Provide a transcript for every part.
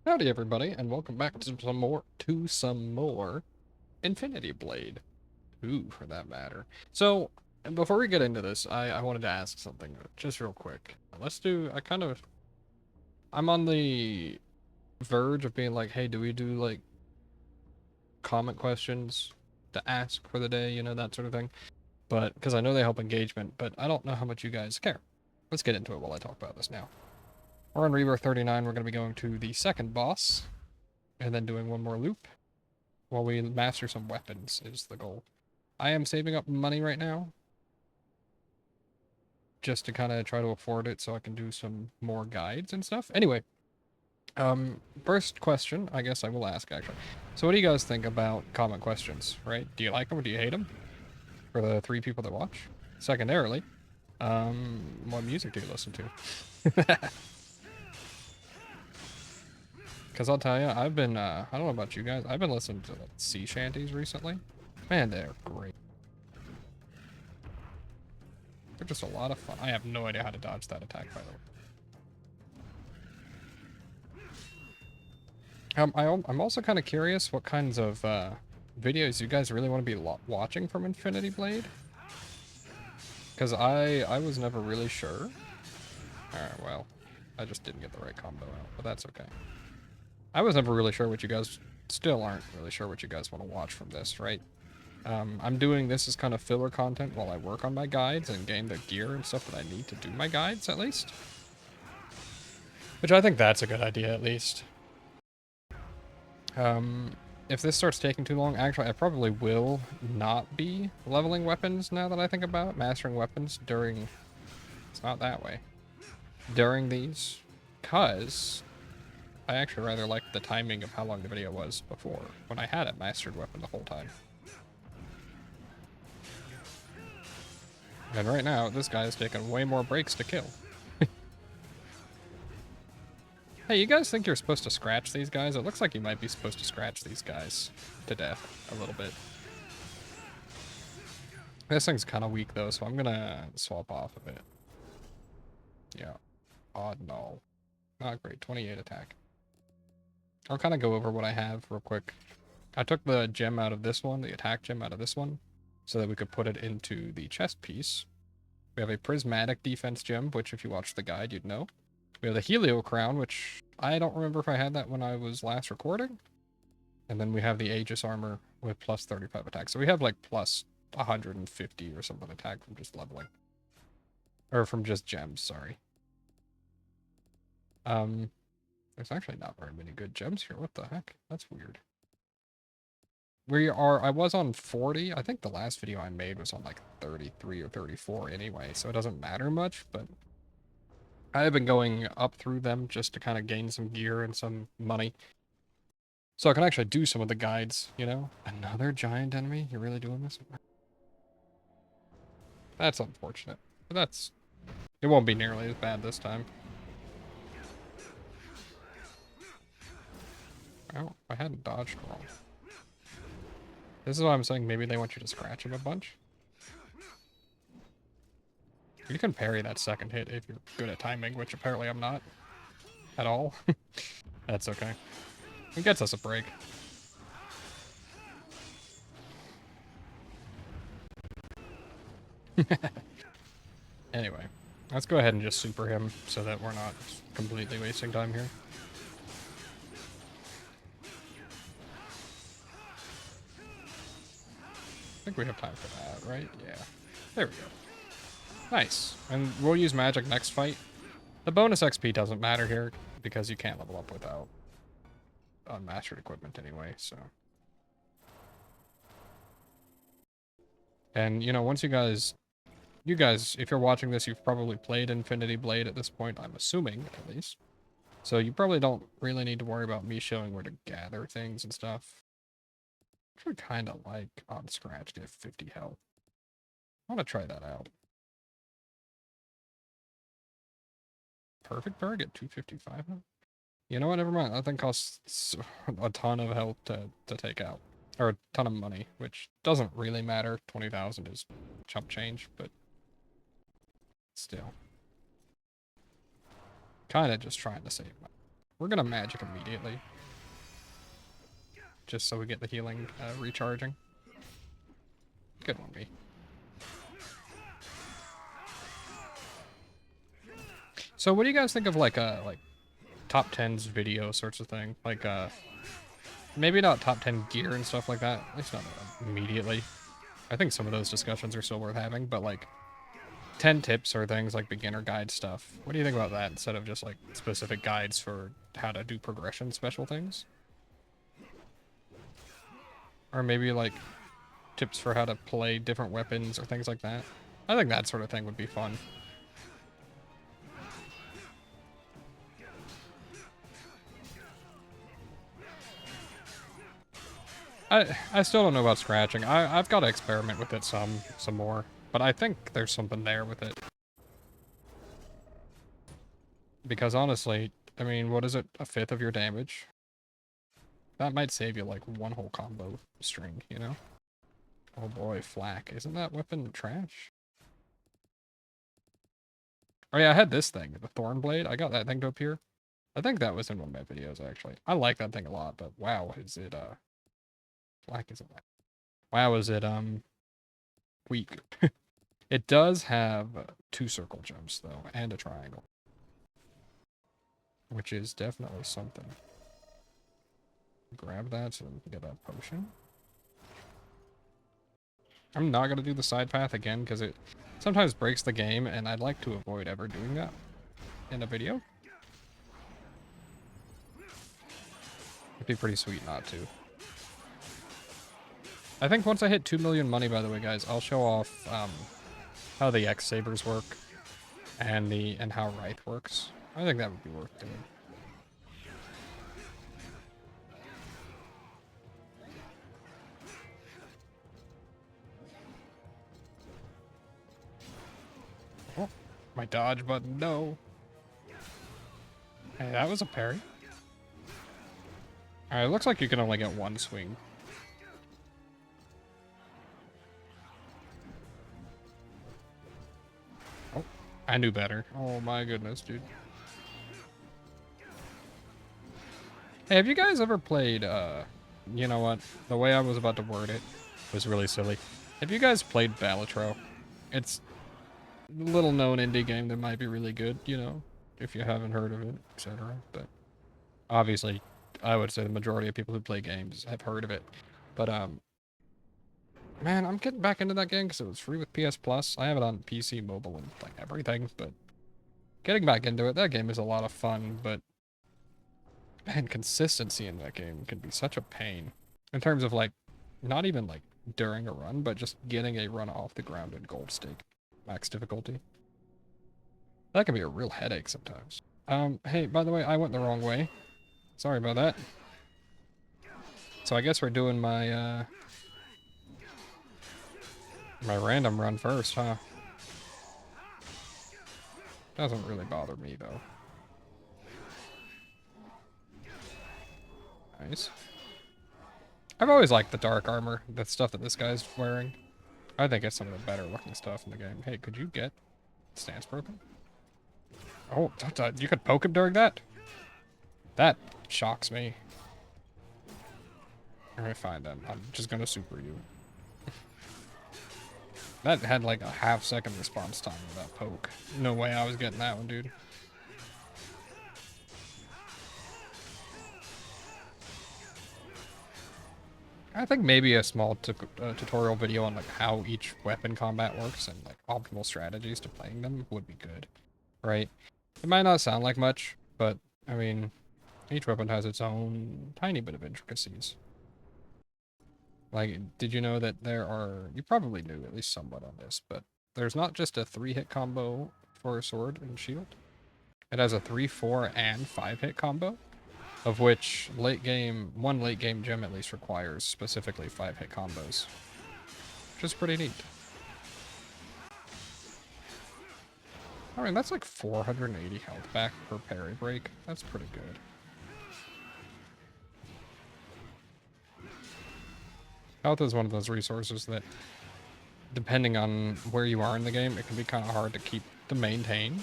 Howdy everybody, and welcome back to some more Infinity Blade 2 for that matter. So, before we get into this, I wanted to ask something just real quick. I'm on the verge of being like, hey, do we do like comment questions to ask for the day, that sort of thing. But, because I know they help engagement, but I don't know how much you guys care. Let's get into it while I talk about this now. We're on Rebirth 39, we're going to be going to the second boss, and then doing one more loop. While we master some weapons is the goal. I am saving up money right now just to kind of try to afford it so I can do some more guides and stuff. Anyway, first question, I guess I will ask actually. So what do you guys think about comment questions, right? Do you like them or do you hate them? For the 3 people that watch. Secondarily, what music do you listen to? Because I'll tell you, I've been, I don't know about you guys, I've been listening to like sea shanties recently. Man, they're great. They're just a lot of fun. I have no idea how to dodge that attack, by the way. I'm also kind of curious what kinds of videos you guys really want to be watching from Infinity Blade. Because I was never really sure. Alright, well, I just didn't get the right combo out, but that's okay. I was never really sure what you guys, still aren't really sure what you guys want to watch from this, right? I'm doing this as kind of filler content while I work on my guides and gain the gear and stuff that I need to do my guides, at least. Which I think that's a good idea, at least. If this starts taking too long, actually, I probably will not be leveling weapons now that I think about it. Mastering weapons during... It's not that way. During these. Because I actually rather liked the timing of how long the video was before, when I had a mastered weapon the whole time. And right now, this guy is taking way more breaks to kill. Hey, you guys think you're supposed to scratch these guys? It looks like you might be supposed to scratch these guys to death a little bit. This thing's kind of weak though, so I'm gonna swap off of it. Yeah. Odd no. Not great. 28 attack. I'll kind of go over what I have real quick. I took the gem out of this one, the attack gem out of this one, so that we could put it into the chest piece. We have a prismatic defense gem, which if you watch the guide, you'd know. We have the Helio Crown, which I don't remember if I had that when I was last recording. And then we have the Aegis armor with plus 35 attack. So we have like plus 150 or something attack from just leveling. Or from just gems, sorry. There's actually not very many good gems here. What the heck? That's weird. I was on 40. I think the last video I made was on like 33 or 34 anyway, so it doesn't matter much, but I have been going up through them just to kind of gain some gear and some money. So I can actually do some of the guides, you know? Another giant enemy? You're really doing this? That's unfortunate. But it won't be nearly as bad this time. Oh, I hadn't dodged wrong. This is why I'm saying maybe they want you to scratch him a bunch. You can parry that second hit if you're good at timing, which apparently I'm not. At all. That's okay. It gets us a break. Anyway, let's go ahead and just super him so that we're not completely wasting time here. I think we have time for that, right? Yeah. There we go. Nice. And we'll use magic next fight. The bonus XP doesn't matter here because you can't level up without unmastered equipment anyway, so. And, you know, once you guys, if you're watching this, you've probably played Infinity Blade at this point, I'm assuming, at least. So you probably don't really need to worry about me showing where to gather things and stuff. Which would kind of like on Scratch get 50 health. I want to try that out. Perfect target, 255. You know what, never mind. That thing costs a ton of health to take out. Or a ton of money, which doesn't really matter. 20,000 is chump change, but still. Kind of just trying to save money. We're gonna magic immediately. Just so we get the healing recharging. Good one, me. So what do you guys think of like top 10s video sorts of thing? Like maybe not top 10 gear and stuff like that. At least not immediately. I think some of those discussions are still worth having, but like 10 tips or things like beginner guide stuff. What do you think about that instead of just like specific guides for how to do progression special things? Or maybe like tips for how to play different weapons or things like that. I think that sort of thing would be fun. I still don't know about scratching. I've got to experiment with it some more, but I think there's something there with it. Because honestly, I mean, what is it? A fifth of your damage? That might save you like one whole combo string, you know? Oh boy, flak. Isn't that weapon trash? Oh yeah, I had this thing, the Thorn Blade. I got that thing to appear. I think that was in one of my videos, actually. I like that thing a lot, but wow, is it, flak isn't that. Wow, is it, weak. It does have 2 circle jumps, though, and a triangle. Which is definitely something. Grab that so we can get that potion. I'm not going to do the side path again because it sometimes breaks the game, and I'd like to avoid ever doing that in a video. It'd be pretty sweet not to. I think once I hit 2 million money, by the way, guys, I'll show off how the X sabers work and how Wraith works. I think that would be worth doing. Oh, my dodge button, no. Hey, that was a parry. Alright, it looks like you can only get one swing. Oh, I knew better. Oh my goodness, dude. Hey, have you guys ever played, you know what? The way I was about to word it was really silly. Have you guys played Balatro? It's a little known indie game that might be really good, you know, if you haven't heard of it, etc. But obviously, I would say the majority of people who play games have heard of it. But, man, I'm getting back into that game because it was free with PS Plus. I have it on PC, mobile, and like everything, but getting back into it, that game is a lot of fun, but man, consistency in that game can be such a pain. In terms of like, not even like during a run, but just getting a run off the ground in gold stake. Max difficulty. That can be a real headache sometimes. Hey, by the way, I went the wrong way. Sorry about that. So I guess we're doing my, my random run first, huh? Doesn't really bother me, though. Nice. I've always liked the dark armor, the stuff that this guy's wearing. I think it's some of the better looking stuff in the game. Hey, could you get stance broken? Oh, you could poke him during that? That shocks me. Alright, fine then. I'm just gonna super you. That had like a half-second response time with that poke. No way I was getting that one, dude. I think maybe a small tutorial video on like how each weapon combat works and like optimal strategies to playing them would be good, right? It might not sound like much, but I mean, each weapon has its own tiny bit of intricacies. Like, did you know that there are, you probably knew at least somewhat on this, but there's not just a 3-hit combo for a sword and shield. It has a 3, 4, and 5-hit combo, of which one late game gem at least requires specifically 5-hit combos, which is pretty neat. I mean, that's like 480 health back per parry break. That's pretty good. Health is one of those resources that, depending on where you are in the game, it can be kind of hard to maintain.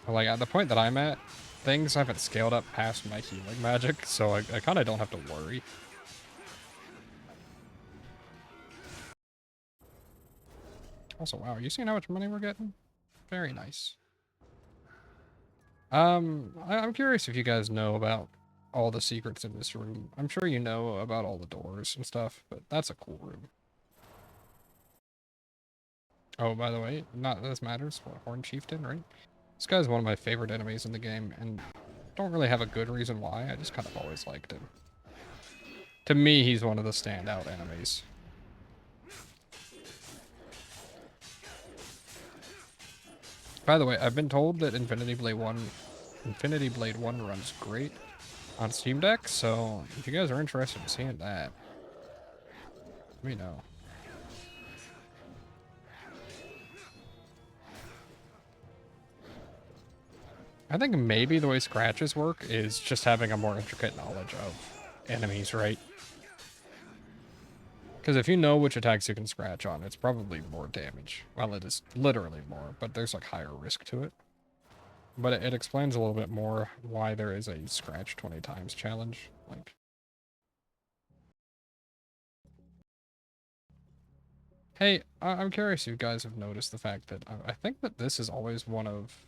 Like, at the point that I'm at, things haven't scaled up past my healing magic, so I kind of don't have to worry. Also, wow, are you seeing how much money we're getting? Very nice. I'm curious if you guys know about all the secrets in this room. I'm sure you know about all the doors and stuff, but that's a cool room. Oh, by the way, not that this matters. What, Horn Chieftain, right? This guy's one of my favorite enemies in the game, and don't really have a good reason why. I just kind of always liked him. To me, he's one of the standout enemies. By the way, I've been told that Infinity Blade 1 runs great on Steam Deck, so if you guys are interested in seeing that, let me know. I think maybe the way scratches work is just having a more intricate knowledge of enemies, right? Because if you know which attacks you can scratch on, it's probably more damage. Well, it is literally more, but there's like higher risk to it. But it explains a little bit more why there is a scratch 20 times challenge. Like, hey, I'm curious if you guys have noticed the fact that I think that this is always one of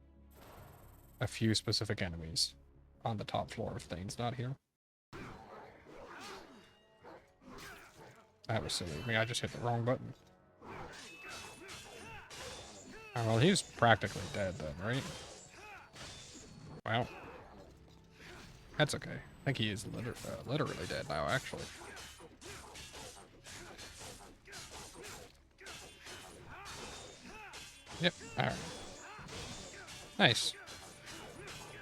a few specific enemies on the top floor of Thane's not here. That was silly. I mean, I just hit the wrong button. Oh, well, he's practically dead then, right? Wow. That's okay. I think he is literally dead now, actually. Yep, alright. Nice.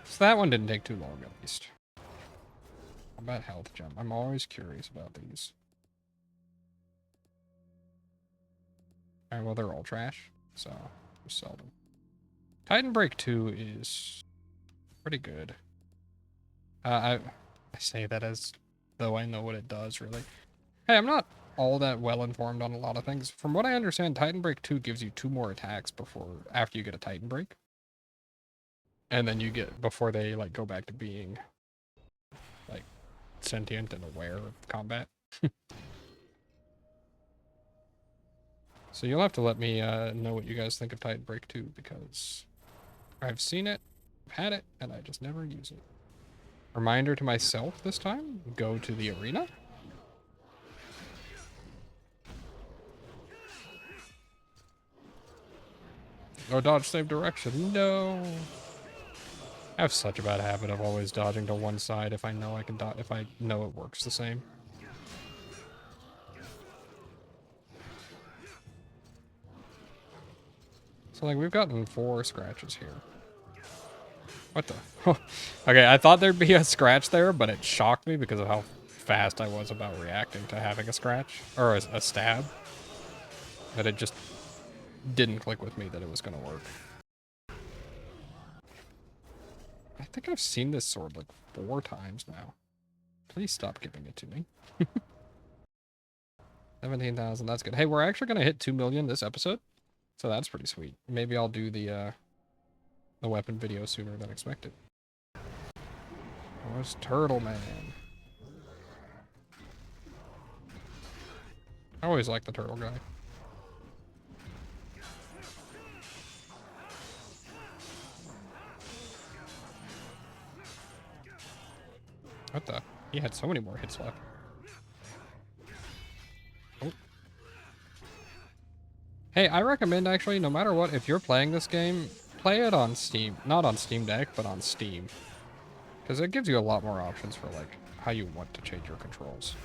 So that one didn't take too long, at least. How about health gem? I'm always curious about these. Alright, well, they're all trash, so just sell them. Titan Break 2 is pretty good. I say that as though I know what it does, really. Hey, I'm not all that well informed on a lot of things. From what I understand, Titan Break 2 gives you 2 more attacks after you get a Titan Break. And then you get, before they, like, go back to being, like, sentient and aware of combat. So you'll have to let me know what you guys think of Titan Break 2, because I've seen it, I've had it, and I just never use it. Reminder to myself this time, go to the arena. Oh, dodge same direction. No. I have such a bad habit of always dodging to one side if I know I can dodge, if I know it works the same. So, like, we've gotten 4 scratches here. What the? Okay, I thought there'd be a scratch there, but it shocked me because of how fast I was about reacting to having a scratch, or a stab. That it just didn't click with me that it was going to work. I think I've seen this sword like 4 times now. Please stop giving it to me. 17,000, that's good. Hey, we're actually going to hit 2 million this episode. So that's pretty sweet. Maybe I'll do the weapon video sooner than expected. Oh, it's Turtle Man. I always like the turtle guy. What the? He had so many more hits left. Oh. Hey, I recommend actually, no matter what, if you're playing this game, play it on Steam. Not on Steam Deck, but on Steam. Because it gives you a lot more options for, like, how you want to change your controls.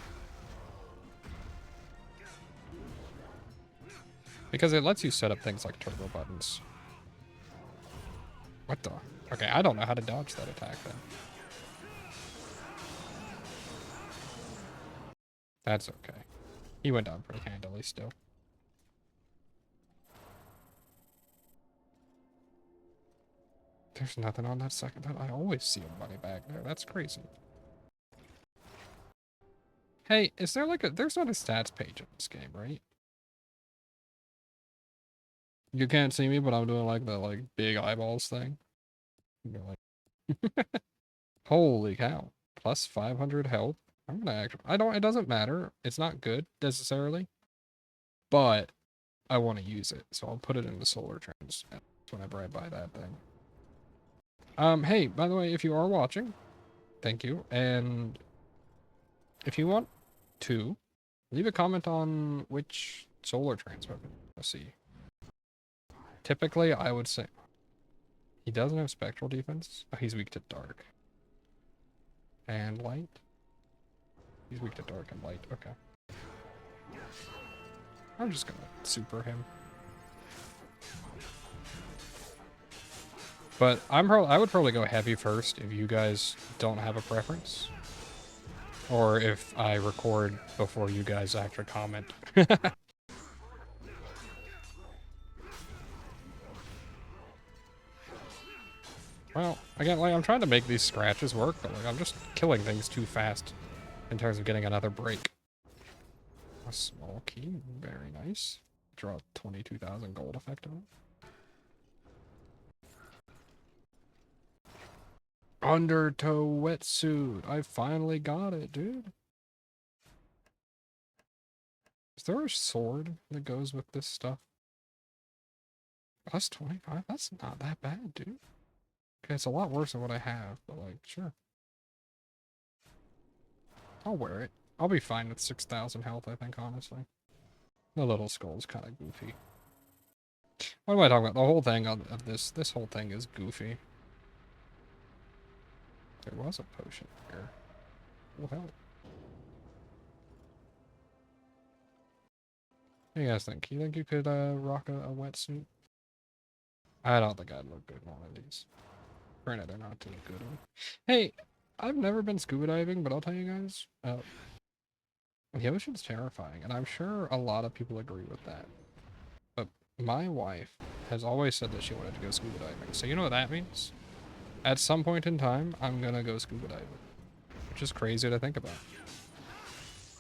Because it lets you set up things like turbo buttons. What the? Okay, I don't know how to dodge that attack then. That's okay. He went down pretty handily still. There's nothing on that second. I always see a money back there. That's crazy. Hey, is there like there's not a stats page in this game, right? You can't see me, but I'm doing like the big eyeballs thing. You're like, Holy cow. Plus 500 health. I'm gonna actually, it doesn't matter. It's not good necessarily, but I want to use it. So I'll put it in the solar trends whenever I buy that thing. Hey, by the way, if you are watching, thank you. And if you want to, leave a comment on which solar trans weapon you want to see. Typically, I would say he doesn't have spectral defense. Oh, he's weak to dark. And light? He's weak to dark and light. Okay. I'm just gonna super him. But I would probably go heavy first if you guys don't have a preference. Or if I record before you guys actually comment. Well, again, like, I'm trying to make these scratches work, but like, I'm just killing things too fast in terms of getting another break. A small key, very nice. Draw 22,000 gold effectively. Undertow wetsuit. I finally got it, dude. Is there a sword that goes with this stuff? Plus 25? That's not that bad, dude. Okay, it's a lot worse than what I have, but like, sure. I'll wear it. I'll be fine with 6,000 health, I think, honestly. The little skull's kind of goofy. What am I talking about? The whole thing of this whole thing is goofy. There was a potion here. What the hell? What do you guys think? You think you could rock a wetsuit? I don't think I'd look good in one of these. Granted, they're not too good. Hey, I've never been scuba diving, but I'll tell you guys, the ocean's terrifying, and I'm sure a lot of people agree with that. But my wife has always said that she wanted to go scuba diving, so you know what that means? At some point in time, I'm gonna go scuba diving. Which is crazy to think about.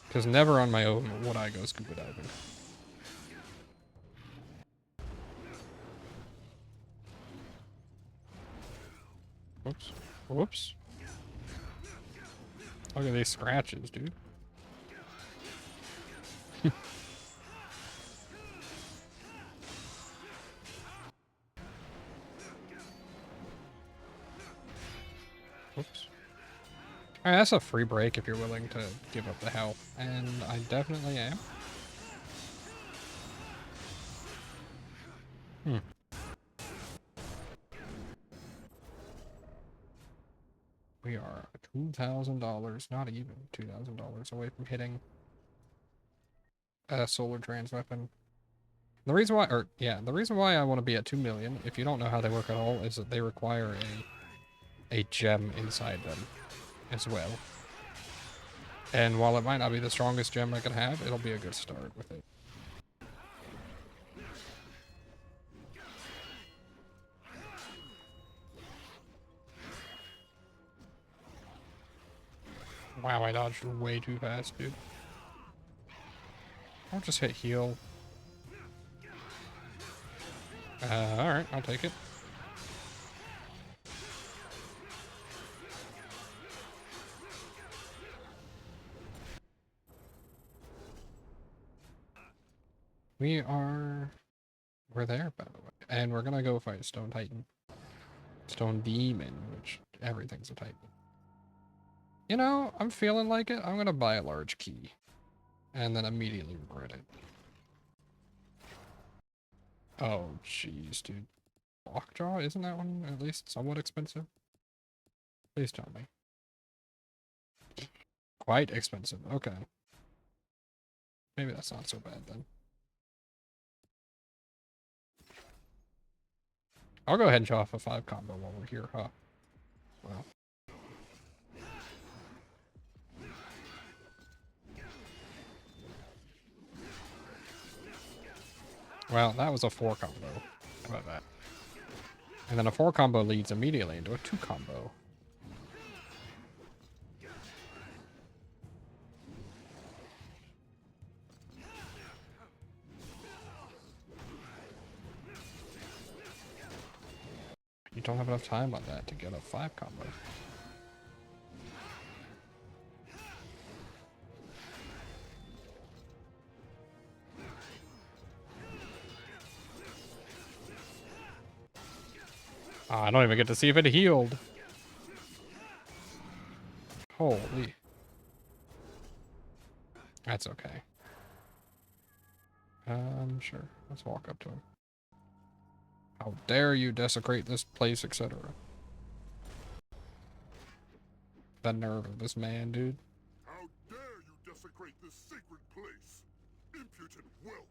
Because never on my own would I go scuba diving. Whoops. Whoops. Look at these scratches, dude. Whoops. Alright, that's a free break if you're willing to give up the health. And I definitely am. We are $2,000, not even $2,000 away from hitting a solar trans weapon. The reason why, the reason why I want to be at 2 million, if you don't know how they work at all, is that they require a gem inside them as well. And while it might not be the strongest gem I could have, it'll be a good start with it. Wow, I dodged way too fast, dude. I'll just hit heal. Alright, I'll take it. We're there, by the way. And we're gonna go fight Stone Titan. Stone Demon, which everything's a Titan. You know, I'm feeling like it. I'm gonna buy a large key. And then immediately regret it. Oh, jeez, dude. Lockjaw? Isn't that one at least somewhat expensive? Please tell me. Quite expensive. Okay. Maybe that's not so bad then. I'll go ahead and show off a 5 combo while we're here, huh? Well. Well, that was a 4 combo. How about that? And then a 4 combo leads immediately into a 2 combo. You don't have enough time on that to get a 5 combo. Oh, I don't even get to see if it healed. Holy. That's okay. Sure. Let's walk up to him. How dare you desecrate this place, etc. The nerve of this man, dude. How dare you desecrate this sacred place? Impudent whelp!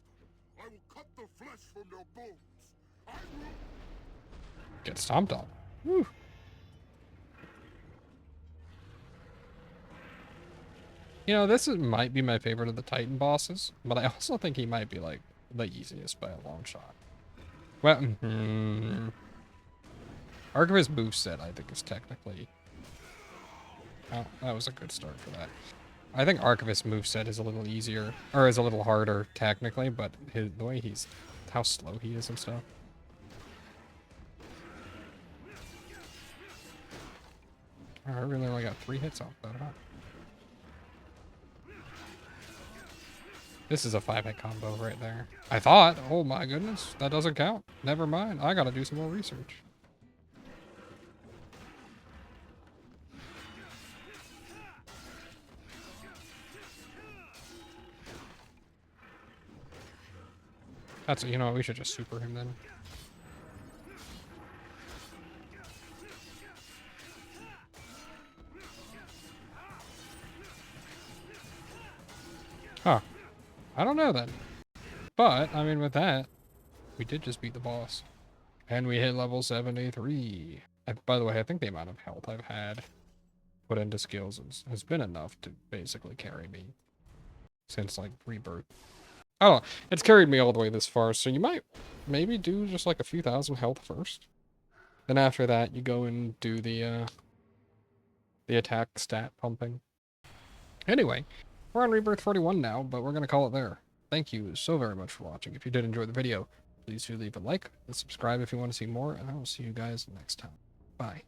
I will cut the flesh from your bones! I will... Get stomped on. Woo. You know, might be my favorite of the Titan bosses, but I also think he might be, like, the easiest by a long shot. Well, Archivist moveset, I think, is technically... Oh, that was a good start for that. I think Archivist moveset is a little easier, or is a little harder, technically, but the way how slow he is and stuff. Oh, I really only got 3 hits off that, huh? This is a 5-hit combo right there. I thought. Oh my goodness. That doesn't count. Never mind. I gotta do some more research. That's, you know, we should just super him then. Huh. I don't know then. But, I mean, with that, we did just beat the boss. And we hit level 73. By the way, I think the amount of health I've had put into skills has been enough to basically carry me since, like, Rebirth. Oh, it's carried me all the way this far, so you might maybe do just like a few thousand health first. Then after that, you go and do the attack stat pumping. Anyway, we're on Rebirth 41 now, but we're going to call it there. Thank you so very much for watching. If you did enjoy the video, please do leave a like and subscribe if you want to see more, and I will see you guys next time. Bye.